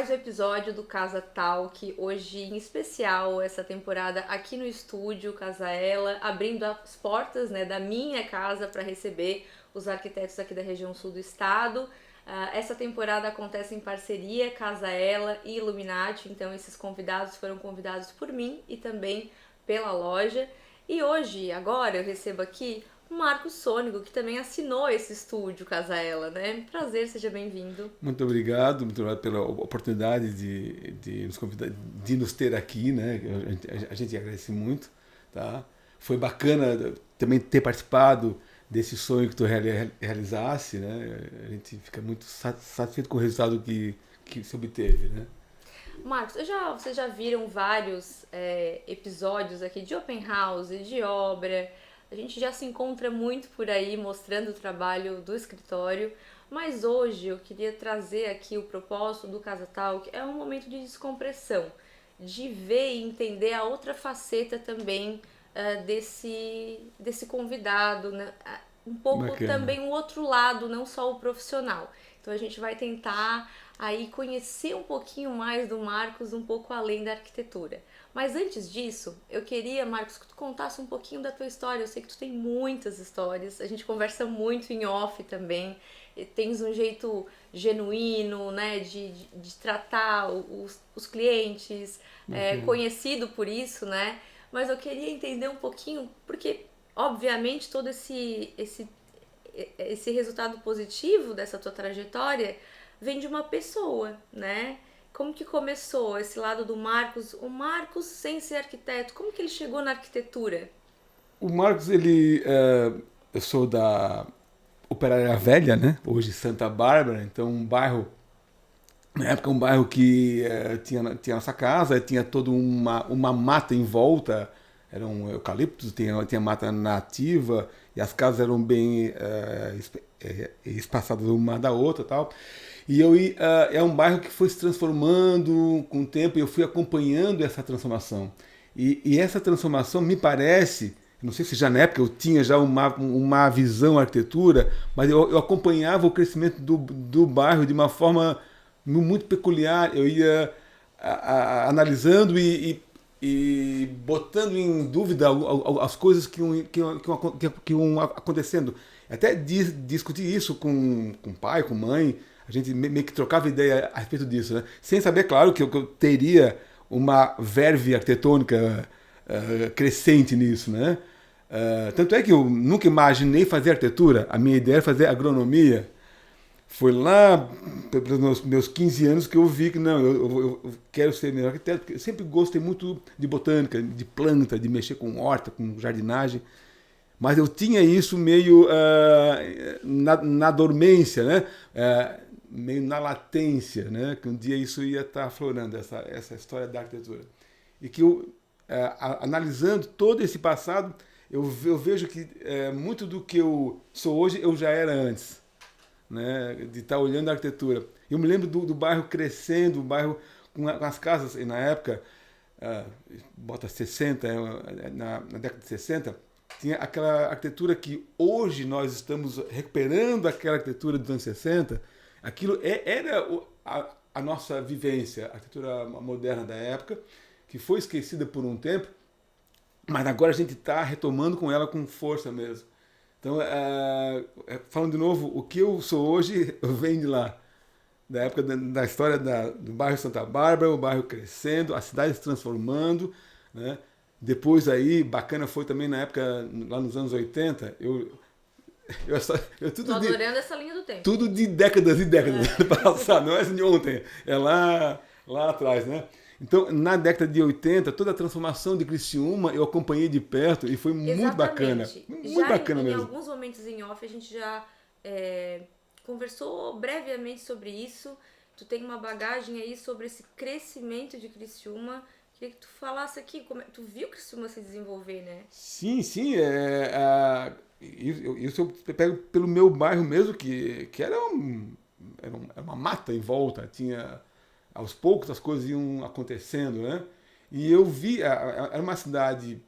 mais um episódio do Casa Talk. Hoje, em especial, essa temporada aqui no estúdio Casa Ela, abrindo as portas, né, da minha casa para receber os arquitetos aqui da região sul do estado. Essa temporada acontece em parceria Casa Ela e Illuminati, então esses convidados foram convidados por mim e também pela loja. E hoje, agora, eu recebo aqui o Marcos Sônego, que também assinou esse estúdio Casa Ela, né? Prazer, seja bem-vindo. Muito obrigado pela oportunidade de nos convidar, de nos ter aqui, né? A gente agradece muito, tá? Foi bacana também ter participado desse sonho que tu realizasse, né? A gente fica muito satisfeito com o resultado que se obteve, né? Marcos, vocês já viram vários episódios aqui de open house, de obra. A gente já se encontra muito por aí mostrando o trabalho do escritório, mas hoje eu queria trazer aqui o propósito do Casa Talk, é um momento de descompressão, de ver e entender a outra faceta também desse convidado, né? Um pouco Bacana. também o outro lado, não só o profissional. Então a gente vai tentar aí conhecer um pouquinho mais do Marcos, um pouco além da arquitetura. Mas antes disso, eu queria, Marcos, que tu contasse um pouquinho da tua história. Eu sei que tu tem muitas histórias, a gente conversa muito em off também. E tens um jeito genuíno, né, de tratar os clientes, Bacana. conhecido por isso, né? Mas eu queria entender um pouquinho, porque obviamente todo esse resultado positivo dessa tua trajetória vem de uma pessoa, né? Como que começou esse lado do Marcos, o Marcos sem ser arquiteto, como que ele chegou na arquitetura? O Marcos, eu sou da Operária Velha, né? Hoje Santa Bárbara, então um bairro. Na época, um bairro que tinha nossa casa, tinha toda uma mata em volta, eram eucaliptos, tinha mata nativa, e as casas eram bem espaçadas uma da outra e tal. É um bairro que foi se transformando com o tempo, e eu fui acompanhando essa transformação. E essa transformação me parece, não sei se já na época eu tinha já uma visão arquitetura, mas eu acompanhava o crescimento do bairro de uma forma muito peculiar. Eu ia analisando e botando em dúvida as coisas que iam acontecendo. Até discutir isso com pai, com mãe, a gente meio que trocava ideia a respeito disso, né? Sem saber, claro, que eu teria uma verve arquitetônica crescente nisso, né? Tanto é que eu nunca imaginei fazer arquitetura, a minha ideia era fazer agronomia. Foi lá pelos meus 15 anos que eu vi que não, eu quero ser melhor arquiteto, porque eu sempre gostei muito de botânica, de planta, de mexer com horta, com jardinagem, mas eu tinha isso meio na dormência, né? Meio na latência, né? Que um dia isso ia estar aflorando, essa história da arquitetura. E que eu, analisando todo esse passado, eu vejo que muito do que eu sou hoje eu já era antes, né, de estar olhando a arquitetura. Eu me lembro do bairro crescendo, o bairro com as casas, e na época, bota 60, na década de 60, tinha aquela arquitetura que hoje nós estamos recuperando aquela arquitetura dos anos 60. Aquilo era a nossa vivência, a arquitetura moderna da época, que foi esquecida por um tempo, mas agora a gente está retomando com ela com força mesmo. Então, falando de novo, o que eu sou hoje vem de lá. Da época da história do bairro Santa Bárbara, o bairro crescendo, a cidade se transformando, né? Depois aí, bacana foi também na época, lá nos anos 80, eu Tô adorando essa linha do tempo. tudo de décadas e décadas passado, não é de ontem, é lá atrás, né? Então, na década de 80, toda a transformação de Criciúma eu acompanhei de perto e foi muito bacana. Exatamente. Muito Já bacana em mesmo. alguns momentos em off a gente já conversou brevemente sobre isso. Tu tem uma bagagem aí sobre esse crescimento de Criciúma. Queria que tu falasse aqui, tu viu Criciúma se desenvolver, né? Sim, sim. Isso eu pego pelo meu bairro mesmo, que era uma mata em volta. Tinha, aos poucos as coisas iam acontecendo, né? E eu vi, era uma cidade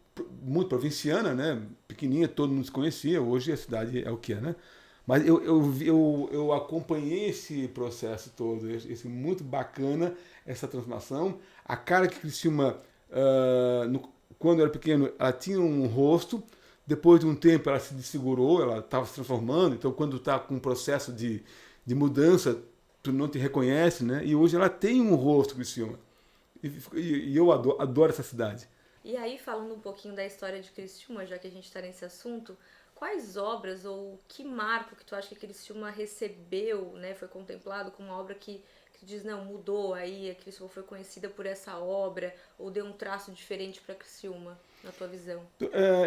muito provinciana, né? Pequenininha, todo mundo se conhecia. Hoje a cidade é o que é, né? Mas eu acompanhei esse processo todo, esse muito bacana, essa transformação. A cara que Criciúma, quando eu era pequeno, ela tinha um rosto, depois de um tempo ela se desfigurou, ela estava se transformando, então quando está com um processo de mudança, tu não te reconhece, né? E hoje ela tem um rosto, Criciúma. E eu adoro essa cidade. E aí, falando um pouquinho da história de Criciúma, já que a gente está nesse assunto, quais obras ou que marco que tu acha que Criciúma recebeu, né, foi contemplado como uma obra que tu diz, não, mudou aí, a Criciúma foi conhecida por essa obra, ou deu um traço diferente para Criciúma, na tua visão?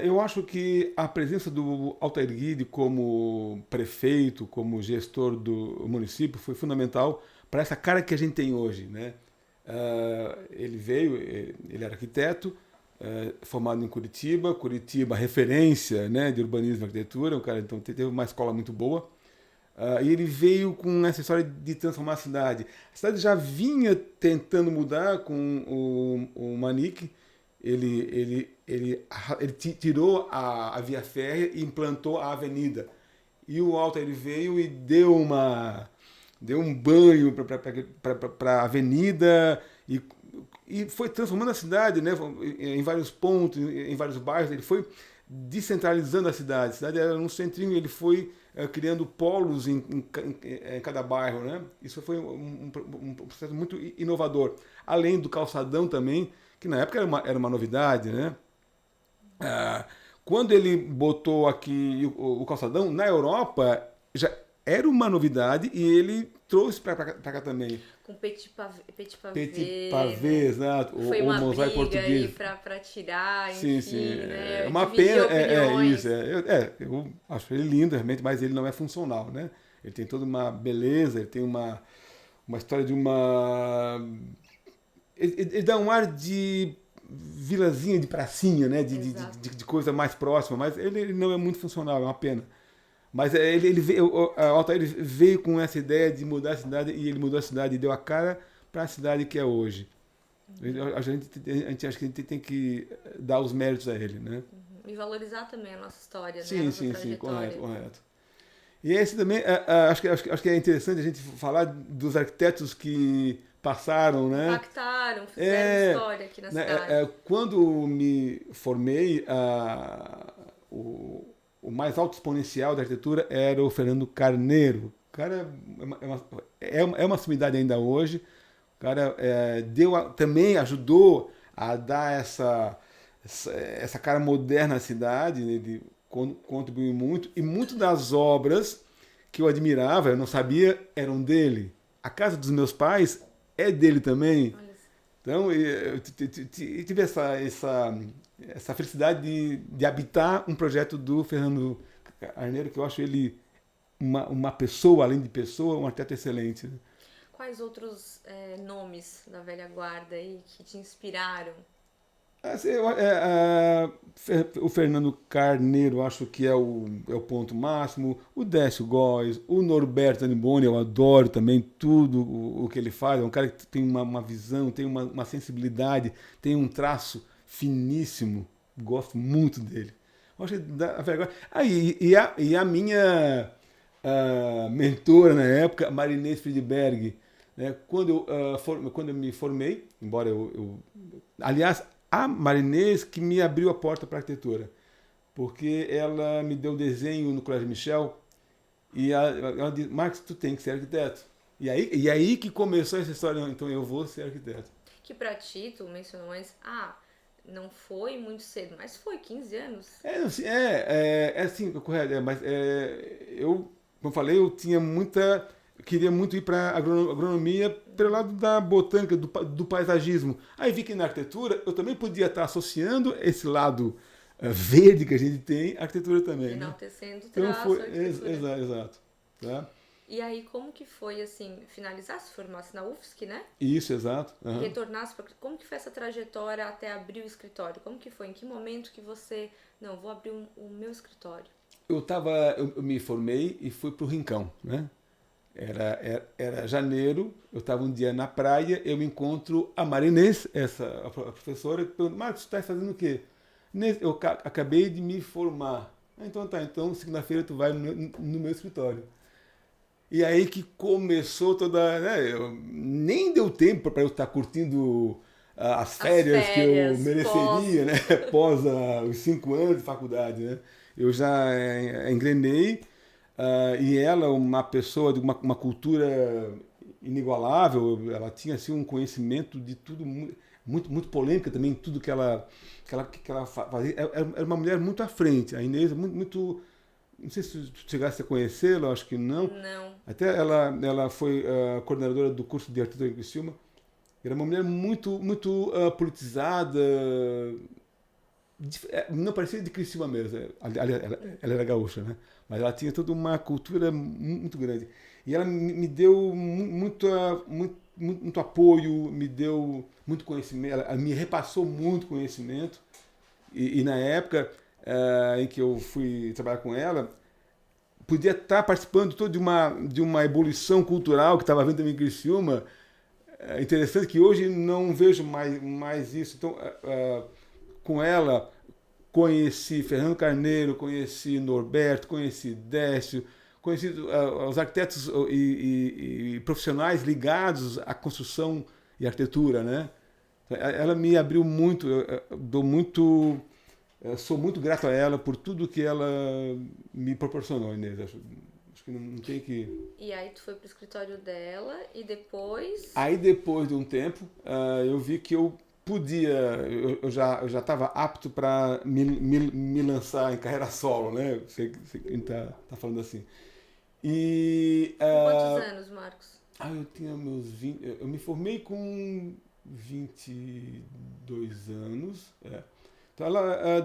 Eu acho que a presença do Altair Guide como prefeito, como gestor do município, foi fundamental para essa cara que a gente tem hoje, né? Ele veio, ele era arquiteto, formado em Curitiba, referência, né, de urbanismo e arquitetura, o cara então teve uma escola muito boa. E ele veio com essa história de transformar a cidade. A cidade já vinha tentando mudar com o Manique. Ele tirou a via férrea e implantou a avenida. E o Altair ele veio e deu um banho para a avenida e foi transformando a cidade, né, em vários pontos, em vários bairros. Ele foi descentralizando a cidade. A cidade era um centrinho, ele foi criando polos em cada bairro, né? Isso foi um processo muito inovador. Além do calçadão também, que na época era uma novidade, né? Quando ele botou aqui o calçadão, na Europa já era uma novidade e ele trouxe para cá também. Com petit pavé, Petit pavé, né? exato. Foi o uma mosaico briga português. aí para tirar, enfim, Sim, sim. né? É uma Dividir pena, opiniões. isso. Eu acho ele lindo, realmente, mas ele não é funcional, né? Ele tem toda uma beleza, ele tem uma história de uma. Ele dá um ar de vilazinha, de pracinha, né? De coisa mais próxima, mas ele não é muito funcional, é uma pena. Mas ele veio, o Altair veio com essa ideia de mudar a cidade e ele mudou a cidade e deu a cara para a cidade que é hoje. A gente acha que a gente tem que dar os méritos a ele, né? E valorizar também a nossa história, Sim, né? A nossa sim, trajetória. correto. E esse também, acho que é interessante a gente falar dos arquitetos que passaram, né? Impactaram, fizeram história aqui na cidade. Quando me formei, o mais alto exponencial da arquitetura era o Fernando Carneiro. O cara é uma sumidade ainda hoje. O cara também ajudou a dar essa cara moderna à cidade, né? Ele contribuiu muito. E muitas das obras que eu admirava, eu não sabia, eram dele. A casa dos meus pais é dele também. Então, eu tive essa felicidade de habitar um projeto do Fernando Carneiro, que eu acho ele uma pessoa, além de pessoa, um arquiteto excelente. Quais outros nomes da velha guarda aí que te inspiraram? O Fernando Carneiro, acho que é o ponto máximo. O Décio Góes, o Norberto Aniboni, eu adoro também tudo o que ele faz. É um cara que tem uma visão, tem uma sensibilidade, tem um traço finíssimo. Gosto muito dele. Acho que a minha mentora na época, Marinês Friedberg, né? Quando eu me formei, embora aliás, a Marinês que me abriu a porta para a arquitetura, porque ela me deu desenho no Colégio Michel e ela disse, Marcos, tu tem que ser arquiteto. E aí que começou essa história, então eu vou ser arquiteto. Que pra ti, tu mencionou antes, não foi muito cedo, mas foi 15 anos. Sim, correto, mas eu, como eu falei, eu queria muito ir para agronomia pelo lado da botânica, do paisagismo. Aí vi que na arquitetura eu também podia estar associando esse lado verde que a gente tem à arquitetura também. Enaltecendo o traço, arquitetura. Exato. Tá? E aí, como que foi, assim, finalizasse, formasse na UFSC, né? Isso, exato. E retornasse para... Como que foi essa trajetória até abrir o escritório? Como que foi? Em que momento que você... Não, vou abrir o meu escritório. Eu me formei e fui para o Rincão, né? Era janeiro, eu estava um dia na praia, eu encontro a Marinês, a professora, que pergunta, Marcos, você está fazendo o quê? Eu acabei de me formar. Ah, então tá, então segunda-feira tu vai no meu escritório. E aí que começou toda. Né, nem deu tempo para eu estar curtindo as As férias que eu férias, pós. mereceria, né? Pós os 5 anos de faculdade, né? Eu já engrenei, e ela, uma pessoa de uma cultura inigualável, ela tinha assim, um conhecimento de tudo muito polêmica também, tudo que ela fazia. Era uma mulher muito à frente. A Inês, muito não sei se tu chegasse a conhecê-la, acho que não. Não. Até ela foi coordenadora do curso de arquitetura em Criciúma. Era uma mulher muito politizada, não parecia de Criciúma mesmo. Aliás, ela era gaúcha, né? Mas ela tinha toda uma cultura muito grande. E ela me deu muito apoio, me deu muito conhecimento, ela me repassou muito conhecimento. E na época em que eu fui trabalhar com ela, podia estar participando todo de uma evolução cultural que estava havendo também em Criciúma. É interessante que hoje não vejo mais isso. Então, com ela, conheci Fernando Carneiro, conheci Norberto, conheci Décio, conheci os arquitetos e profissionais ligados à construção e arquitetura, né? Ela me abriu muito, sou muito grato a ela por tudo que ela me proporcionou, Inês. Acho que não tem que. E aí tu foi pro escritório dela e depois. Aí depois de um tempo, eu vi que eu podia, eu já estava apto para me lançar em carreira solo, né? Você tá falando assim. E Com quantos anos, Marcos? eu tinha meus 20, eu me formei com 22 anos. Então ela,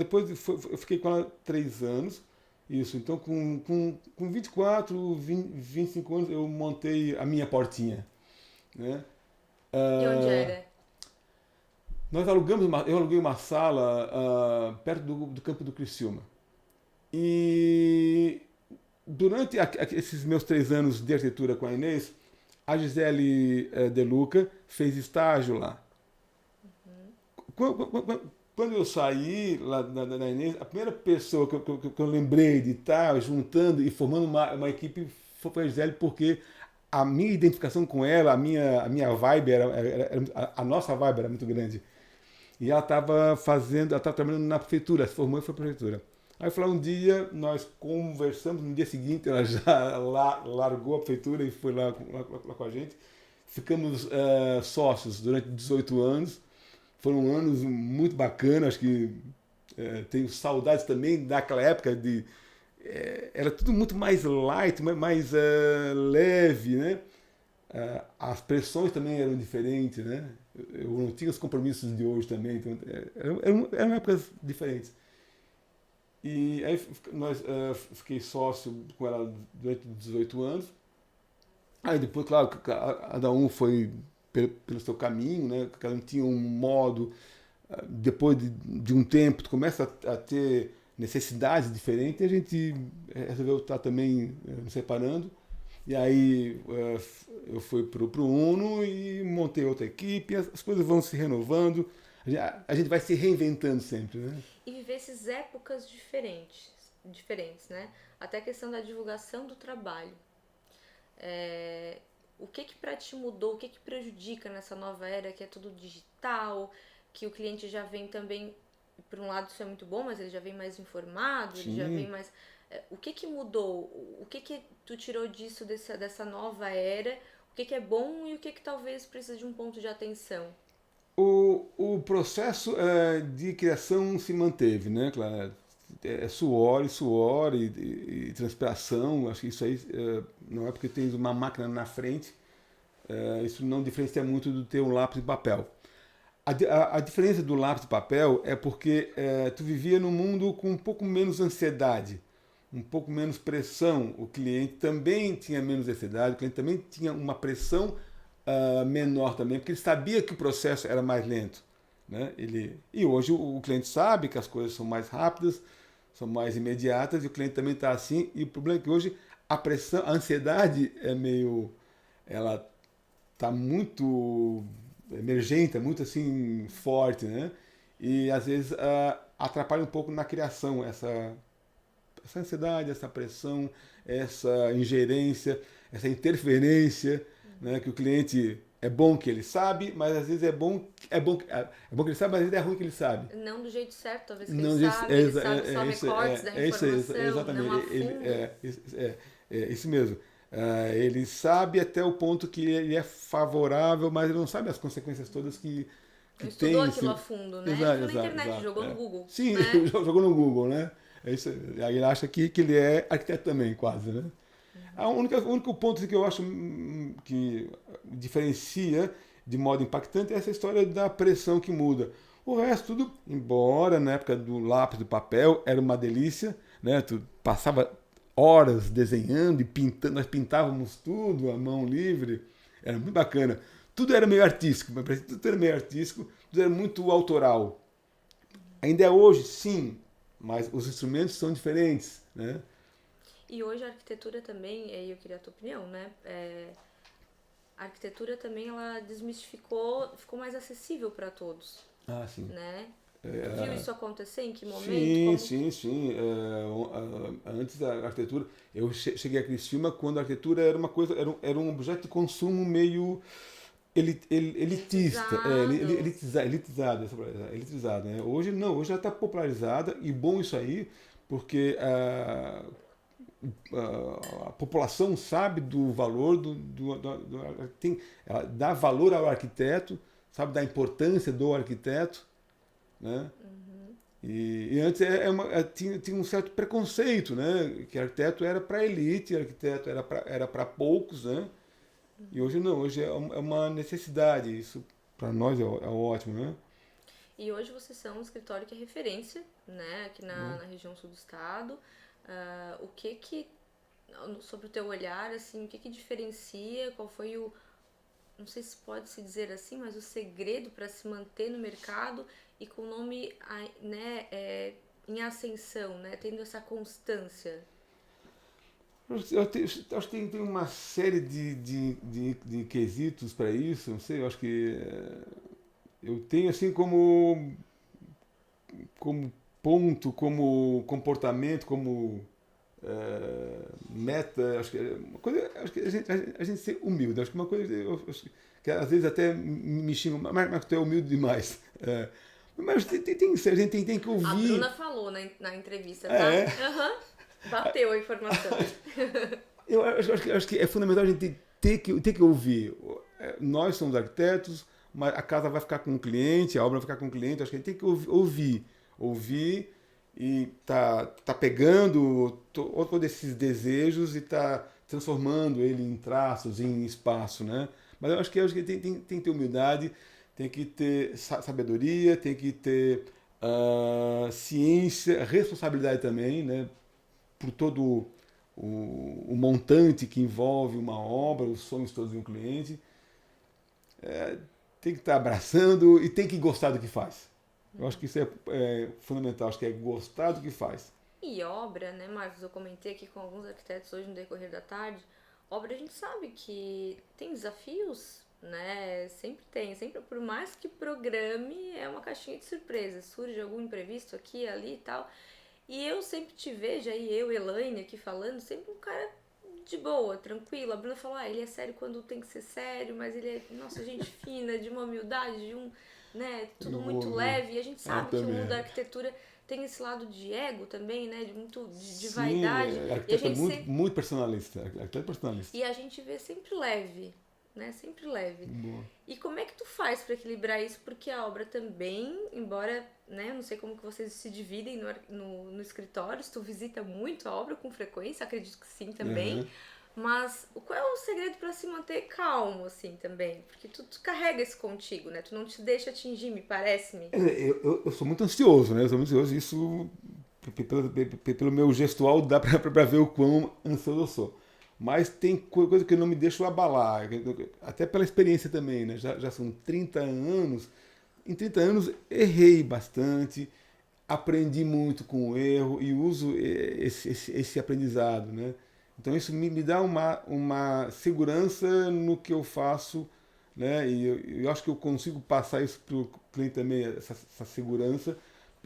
eu fiquei com ela 3 anos. Isso, então com 24, 25 anos eu montei a minha portinha, né? E onde Ah, era? eu aluguei uma sala perto do campo do Criciúma. E durante esses meus 3 anos de arquitetura com a Inês, a Gisele De Luca fez estágio lá. Quando eu saí lá da Inês, a primeira pessoa que eu lembrei de estar juntando e formando uma equipe foi a Gisele, porque a minha identificação com ela, a minha vibe, a nossa vibe era muito grande. E ela estava trabalhando na prefeitura, se formou e foi para a prefeitura. Aí foi lá um dia, nós conversamos, no dia seguinte ela já largou a prefeitura e foi lá com a gente. Ficamos sócios durante 18 anos. Foram anos muito bacanas, acho que tenho saudades também daquela época era tudo muito mais light, mais leve, né? As pressões também eram diferentes, né? Eu não tinha os compromissos de hoje também, então eram épocas diferentes. E aí fiquei sócio com ela durante 18 anos. Aí depois, claro, cada um foi pelo seu caminho, né? Cada um tinha um modo. Depois de um tempo, tu começa a ter necessidades diferentes e a gente resolveu estar também nos separando. E aí eu fui pro Uno e montei outra equipe, as coisas vão se renovando, a gente vai se reinventando sempre, né? E vivesses épocas diferentes, né? Até a questão da divulgação do trabalho. O que pra ti mudou, o que prejudica nessa nova era que é tudo digital, que o cliente já vem também, por um lado isso é muito bom, mas ele já vem mais informado, ele já vem mais... O que mudou? O que tu tirou disso, dessa nova era? O que é bom e o que talvez precisa de um ponto de atenção? O processo de criação se manteve, né, claro? Suor e transpiração. Acho que isso aí não é porque tens uma máquina na frente, isso não diferencia muito do teu lápis e papel. A diferença do lápis e papel é porque tu vivia num mundo com um pouco menos ansiedade, um pouco menos pressão. O cliente também tinha menos ansiedade, o cliente também tinha uma pressão menor também, porque ele sabia que o processo era mais lento, né? E hoje o cliente sabe que as coisas são mais rápidas, são mais imediatas, e o cliente também está assim. E o problema é que hoje a pressão, a ansiedade ela está muito emergente, muito assim forte, né? E às vezes atrapalha um pouco na criação essa essa ansiedade, essa pressão, essa ingerência, essa interferência, né, que o cliente é bom que ele sabe, mas às vezes é bom que ele sabe, mas às vezes é ruim que ele sabe. Não do jeito certo, talvez que Não, ele sabe só recortes da informação, exatamente, não a fundo. é isso mesmo. Ele sabe até o ponto que ele é favorável, mas ele não sabe as consequências todas que Não tem. estudou aquilo a fundo, né? Exato, Ele foi na exato, internet, exato, jogou no Google. Sim, Né? jogou no Google, né? É isso, aí ele acha que ele é arquiteto também, quase, né? O único ponto que eu acho que diferencia de modo impactante é essa história da pressão que muda. O resto tudo, embora na época do lápis, do papel, era uma delícia, né? Tu passava horas desenhando e pintando, nós pintávamos tudo à mão livre, era muito bacana. Tudo era meio artístico, mas tudo era meio artístico, tudo era muito autoral. Ainda é hoje, sim, mas os instrumentos são diferentes, né? E hoje a arquitetura também, aí eu queria a tua opinião, né? A arquitetura também, ela desmistificou, ficou mais acessível para todos. Ah, sim. Né? Tu viu isso acontecer? Em que Sim, momento? sim. Antes da arquitetura, eu cheguei a Criciúma quando a arquitetura era uma coisa, era um objeto de consumo meio elitista, elitizado, né? Hoje não, hoje já está popularizada e bom isso aí, porque a população sabe do valor ela dá valor ao arquiteto, sabe da importância do arquiteto, né? E antes tinha um certo preconceito, né? Que arquiteto era para elite, arquiteto era para poucos, né? E hoje não, hoje é uma necessidade. Isso para nós é ótimo, né? E hoje vocês são um escritório que é referência, né? Aqui na região sul do estado. O que sobre o teu olhar, assim, o que diferencia? Qual foi não sei se pode se dizer assim, mas o segredo para se manter no mercado e com o nome, né, em ascensão, né? Tendo essa constância. Acho que tem uma série de quesitos para isso, não sei, eu acho que eu tenho assim como ponto, como comportamento, como meta, acho que uma coisa, acho que a gente ser humilde, acho que uma coisa acho que às vezes até me xingam, mas tu é humilde demais. Mas a gente tem que ouvir. A Bruna falou na entrevista, tá? Uhum. Bateu a informação. Eu acho que é fundamental a gente ter que ouvir. Nós somos arquitetos, mas a casa vai ficar com o cliente, a obra vai ficar com o cliente. Acho que a gente tem que ouvir e tá pegando todos esses desejos e tá transformando ele em traços, em espaço, né? Mas eu acho que tem que ter humildade, tem que ter sabedoria, tem que ter ciência, responsabilidade também, né? Por todo o montante que envolve uma obra, os sonhos todos de um cliente. Tem que estar abraçando e tem que gostar do que faz. Eu acho que isso é fundamental, acho que é gostar do que faz. E obra, né, Marcos? Eu comentei aqui com alguns arquitetos hoje no decorrer da tarde. Obra a gente sabe que tem desafios, né? Sempre tem, sempre, por mais que programe, é uma caixinha de surpresa. Surge algum imprevisto aqui, ali e tal. E eu sempre te vejo aí, eu, Elaine, aqui falando, sempre um cara de boa, tranquilo. A Bruna falou, ele é sério quando tem que ser sério, mas ele é, nossa, gente fina, de uma humildade, de né, tudo muito leve. E a gente sabe que o mundo da arquitetura tem esse lado de ego também, né, de vaidade. E a gente muito personalista, arquiteto personalista. E a gente vê sempre leve, né, sempre leve. Boa. E como é que tu faz para equilibrar isso? Porque a obra também, embora, né, não sei como que vocês se dividem no escritório, se tu visita muito a obra com frequência, acredito que sim também. Uhum. Mas qual é o segredo para se manter calmo, assim, também? Porque tu carrega isso contigo, né? Tu não te deixa atingir, me parece-me. Eu sou muito ansioso, né? Eu sou muito ansioso, isso pelo meu gestual dá para ver o quão ansioso eu sou. Mas tem coisa que eu não me deixo abalar, até pela experiência também, né? Já são 30 anos. Em 30 anos errei bastante, aprendi muito com o erro e uso esse aprendizado, né? Então isso me dá uma segurança no que eu faço, né? E eu acho que eu consigo passar isso para o cliente também, essa segurança,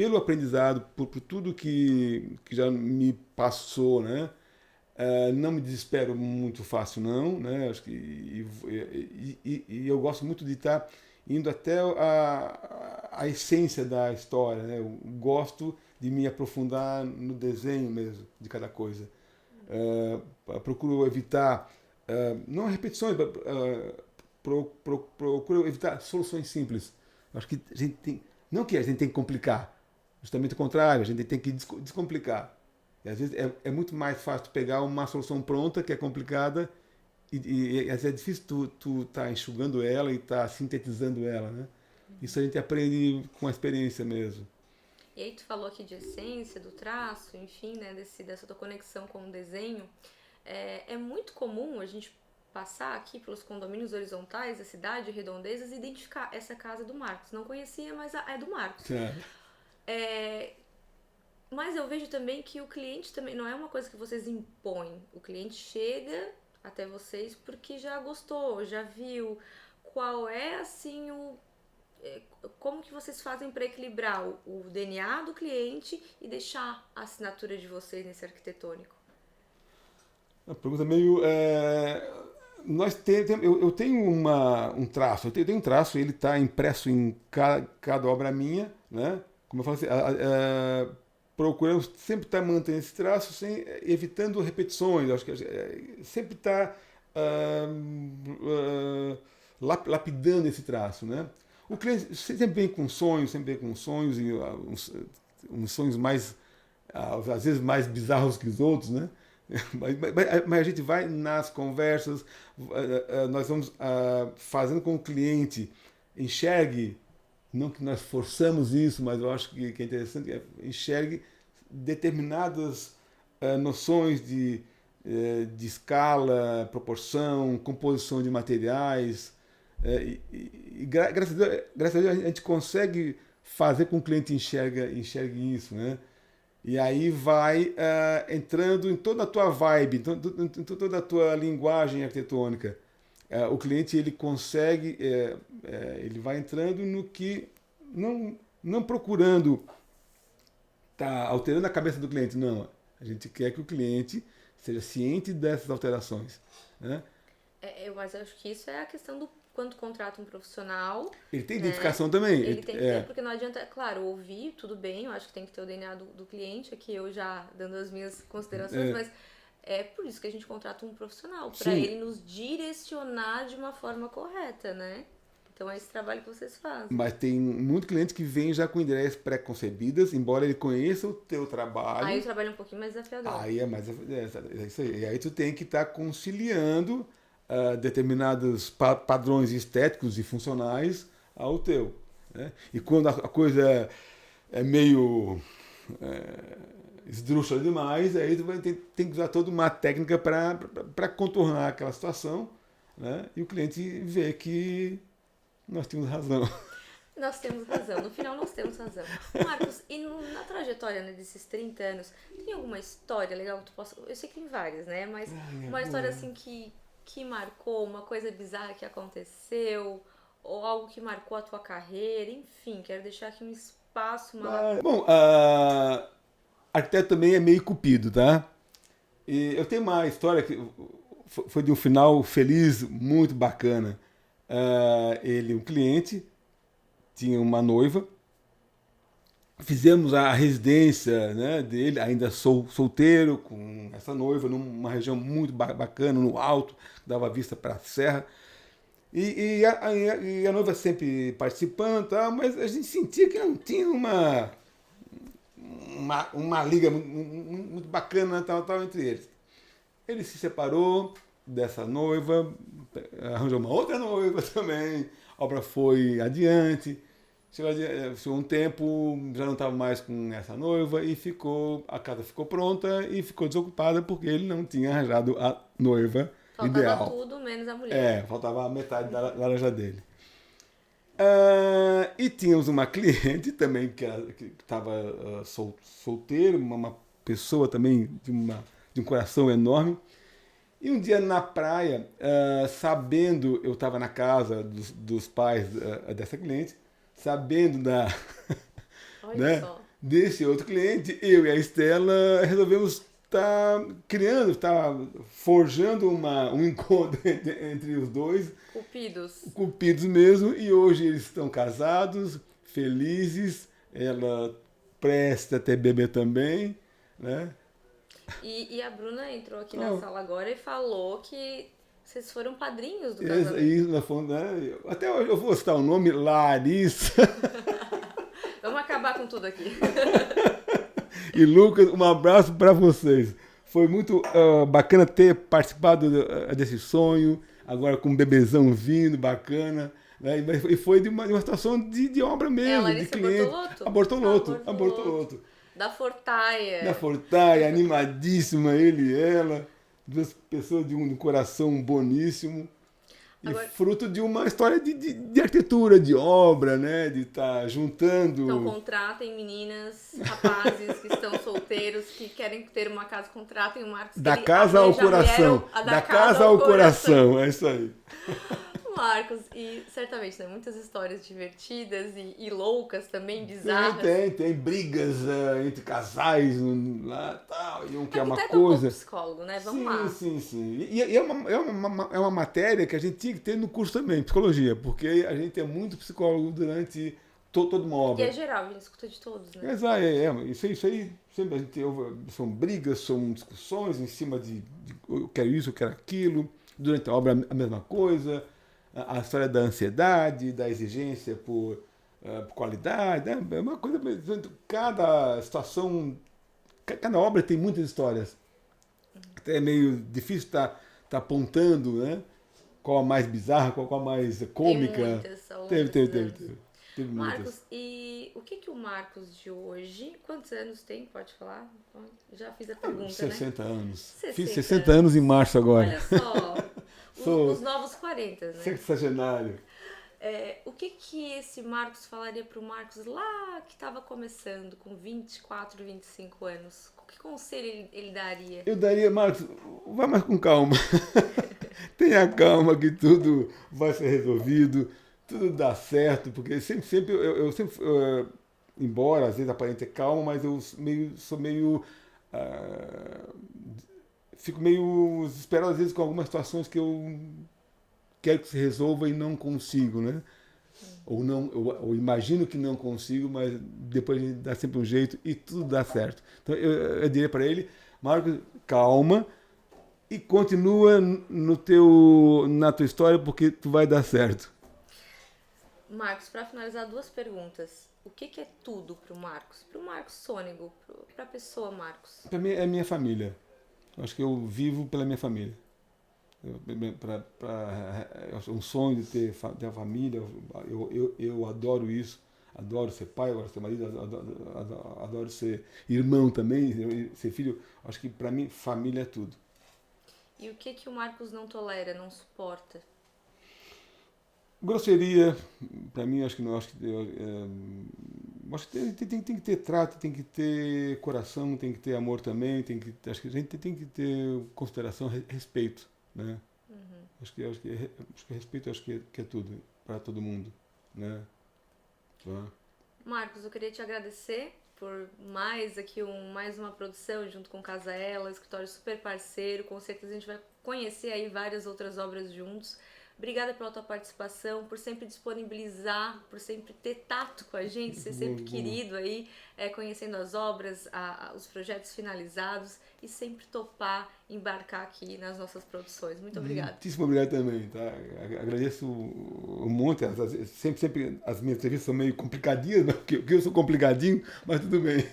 pelo aprendizado, por tudo que já me passou, né? Não me desespero muito fácil, não, né? Acho que, e eu gosto muito de estar indo até a essência da história, né? Eu gosto de me aprofundar no desenho mesmo de cada coisa. Procuro evitar, não repetições, procuro evitar soluções simples. Acho que a gente tem, não que a gente tem que complicar, justamente o contrário, a gente tem que descomplicar. E às vezes é muito mais fácil pegar uma solução pronta que é complicada e às vezes é difícil tu tá enxugando ela e tá sintetizando ela, né? Isso a gente aprende com a experiência mesmo. E aí tu falou aqui de essência, do traço, enfim, né, dessa tua conexão com o desenho. É muito comum a gente passar aqui pelos condomínios horizontais da cidade, Redondezas, e identificar essa casa do Marcos. Não conhecia, mas é do Marcos. É, mas eu vejo também que o cliente também não é uma coisa que vocês impõem. O cliente chega até vocês porque já gostou, já viu qual é assim como que vocês fazem para equilibrar o DNA do cliente e deixar a assinatura de vocês nesse arquitetônico? A pergunta é meio. Eu tenho um traço, eu tenho um traço, ele está impresso em cada obra minha, né? Como eu falo assim, procuramos sempre estar mantendo esse traço, evitando repetições. Acho que sempre está lapidando esse traço, né? O cliente sempre vem com sonhos, e uns sonhos mais, às vezes mais bizarros que os outros, né? Mas a gente vai nas conversas, nós vamos fazendo com que o cliente enxergue, não que nós forçamos isso, mas eu acho que é interessante, enxergue determinadas noções de escala, proporção, composição de materiais. Graças a Deus a gente consegue fazer com que o cliente enxergue isso, né? E aí vai entrando em toda a tua vibe, em toda a tua linguagem arquitetônica. O cliente ele consegue, ele vai entrando no que, não procurando tá alterando a cabeça do cliente, não. A gente quer que o cliente seja ciente dessas alterações, né? Mas eu acho que isso é a questão do quando contrata um profissional. Ele tem né? identificação também. Ele tem que ter, porque não adianta, claro, ouvir, tudo bem, eu acho que tem que ter o DNA do cliente, aqui eu já dando as minhas considerações, mas é por isso que a gente contrata um profissional, para ele nos direcionar de uma forma correta, né? Então é esse trabalho que vocês fazem. Mas tem muito cliente que vem já com ideias pré-concebidas, embora ele conheça o teu trabalho. Aí o trabalho é um pouquinho mais desafiador. Aí é mais é isso aí. E aí tu tem que estar conciliando determinados padrões estéticos e funcionais ao teu. Né? E quando a coisa é meio esdrúxula demais, aí tu tem que usar toda uma técnica para contornar aquela situação, né? E o cliente vê que nós temos razão. Nós temos razão, no final nós temos razão. Marcos, e na trajetória, né, desses 30 anos, tem alguma história legal que tu possa... Eu sei que tem várias, né? Mas uma história assim que marcou, uma coisa bizarra que aconteceu, ou algo que marcou a tua carreira, enfim, quero deixar aqui um espaço... Bom, arquiteto também é meio cupido, tá? E eu tenho uma história que foi de um final feliz, muito bacana. Um cliente, tinha uma noiva, fizemos a residência, né, dele, ainda solteiro, com essa noiva, numa região muito bacana, no alto, dava vista para a serra. E a noiva sempre participando, tá, mas a gente sentia que não tinha uma liga muito bacana tal, entre eles. Ele se separou dessa noiva, arranjou uma outra noiva também, a obra foi adiante. Chegou um tempo, já não estava mais com essa noiva e a casa ficou pronta e ficou desocupada porque ele não tinha arranjado a noiva ideal. Faltava tudo, menos a mulher. Faltava a metade da laranja dele. E tínhamos uma cliente também que estava solteira, uma pessoa também de um coração enorme. E um dia na praia, sabendo, eu estava na casa dos pais dessa cliente, sabendo Olha só. desse outro cliente, eu e a Estela resolvemos estar criando, estar forjando um encontro entre os dois, Cupidos. cupidos mesmo, e hoje eles estão casados, felizes, ela presta até bebê também, né? E a Bruna entrou aqui Oh. na sala agora e falou que vocês foram padrinhos do casamento. Isso, na fundo, né? Até hoje eu vou citar o nome, Larissa Vamos acabar com tudo aqui. e Lucas, um abraço para vocês. Foi muito bacana ter participado desse sonho, agora com um bebezão vindo, bacana. Né? E foi de uma situação de obra mesmo, de Larissa cliente. Abortoloto. Da Fortaia. Da Fortaia, animadíssima, ele e ela. Duas pessoas de um coração boníssimo. E Agora, fruto de uma história de arquitetura, de obra, né? De estar juntando. então contratem meninas, rapazes que estão solteiros, que querem ter uma casa, contratem o Marcos. Da casa ao coração. Da casa ao coração, é isso aí. Marcos, e certamente tem muitas histórias divertidas e loucas também, bizarras. Tem brigas entre casais lá tal, e um quer uma até coisa. psicólogo, né? Vamos lá. Sim. E é uma matéria que a gente tinha que ter no curso também, psicologia, porque a gente é muito psicólogo durante toda uma obra. E é geral, a gente escuta de todos, né? Isso aí sempre a gente são brigas, são discussões em cima de eu quero isso, eu quero aquilo, durante a obra a mesma coisa. A história da ansiedade, da exigência por qualidade, né? É uma coisa. Cada situação, cada obra tem muitas histórias. Até é meio difícil estar apontando, né? Qual a mais bizarra, qual a mais cômica. Tem muitas, ao longo Teve Marcos, muitas. e o que o Marcos de hoje, quantos anos tem? Pode falar? Já fiz a pergunta, 60 né? anos. 60 Fiz 60 anos em março agora. Olha só, os novos 40, né? Sexagenário. O que esse Marcos falaria pro Marcos lá que estava começando, com 24, 25 anos? Que conselho ele daria? Eu daria, Marcos, vai mais com calma. Tenha calma que tudo vai ser resolvido, tudo dá certo, porque eu sempre embora às vezes aparente calmo, mas eu sou meio fico meio desesperado às vezes com algumas situações que eu quero que se resolva e não consigo, né? Ou não, eu imagino que não consigo, mas depois a gente dá sempre um jeito e tudo dá certo. Então eu diria para ele, Marcos, calma e continua na tua história porque tu vai dar certo. Marcos, para finalizar, duas perguntas. O que é tudo pro Marcos? Pro Marcos Sônego, pra pessoa Marcos. Para mim é minha família. Eu acho que eu vivo pela minha família. Um sonho de ter uma família, eu adoro isso, adoro ser pai, adoro ser marido, adoro ser irmão também, ser filho. Acho que para mim família é tudo. E o que o Marcos não tolera, não suporta? Grosseria, para mim, acho que tem que ter trato, tem que ter coração, tem que ter amor também, acho que a gente tem que ter consideração, respeito, né? Uhum. Acho que respeito é tudo para todo mundo, né? Tá. Marcos, eu queria te agradecer por mais uma produção junto com Casa Ela, escritório super parceiro. Com certeza a gente vai conhecer aí várias outras obras juntos. Obrigada pela tua participação, por sempre disponibilizar, por sempre ter tato com a gente, ser sempre querido aí, conhecendo as obras, os projetos finalizados e sempre topar, embarcar aqui nas nossas produções. Muito obrigada. Muitíssimo obrigado também, tá? Agradeço um monte, sempre as minhas entrevistas são meio complicadinhas, porque eu sou complicadinho, mas tudo bem.